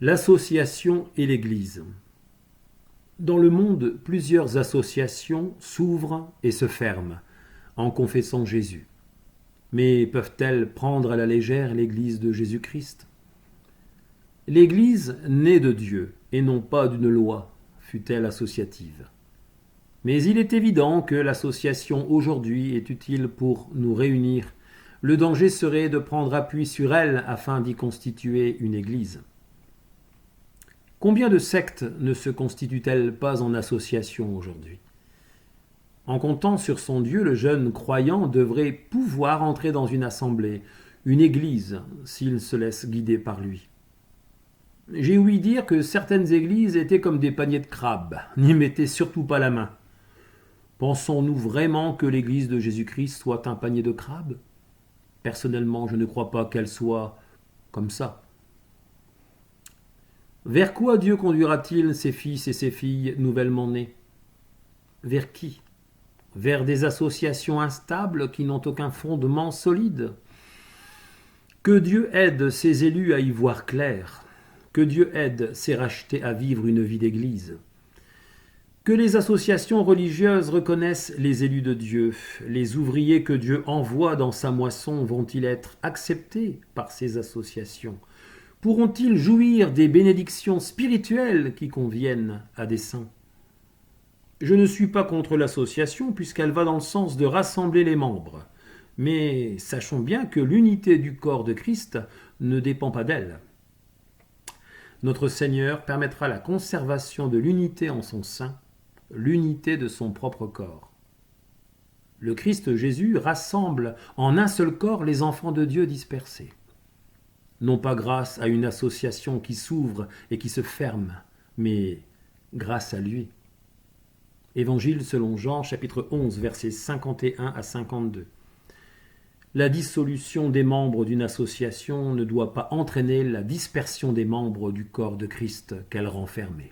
L'association et l'Église. Dans le monde, plusieurs associations s'ouvrent et se ferment en confessant Jésus. Mais peuvent-elles prendre à la légère l'Église de Jésus-Christ ? L'Église naît de Dieu et non pas d'une loi, fût-elle associative. Mais il est évident que l'association aujourd'hui est utile pour nous réunir. Le danger serait de prendre appui sur elle afin d'y constituer une Église. Combien de sectes ne se constituent-elles pas en association aujourd'hui ? En comptant sur son Dieu, le jeune croyant devrait pouvoir entrer dans une assemblée, une église, s'il se laisse guider par lui. J'ai ouï dire que certaines églises étaient comme des paniers de crabes, n'y mettez surtout pas la main. Pensons-nous vraiment que l'église de Jésus-Christ soit un panier de crabes ? Personnellement, je ne crois pas qu'elle soit comme ça. Vers quoi Dieu conduira-t-il ses fils et ses filles nouvellement nés ? Vers qui ? Vers des associations instables qui n'ont aucun fondement solide ? Que Dieu aide ses élus à y voir clair. Que Dieu aide ses rachetés à vivre une vie d'église. Que les associations religieuses reconnaissent les élus de Dieu. Les ouvriers que Dieu envoie dans sa moisson vont-ils être acceptés par ces associations ? Pourront-ils jouir des bénédictions spirituelles qui conviennent à des saints ? Je ne suis pas contre l'association puisqu'elle va dans le sens de rassembler les membres. Mais sachons bien que l'unité du corps de Christ ne dépend pas d'elle. Notre Seigneur permettra la conservation de l'unité en son sein, l'unité de son propre corps. Le Christ Jésus rassemble en un seul corps les enfants de Dieu dispersés. Non pas grâce à une association qui s'ouvre et qui se ferme, mais grâce à lui. Évangile selon Jean, chapitre 11, versets 51 à 52. La dissolution des membres d'une association ne doit pas entraîner la dispersion des membres du corps de Christ qu'elle renfermait.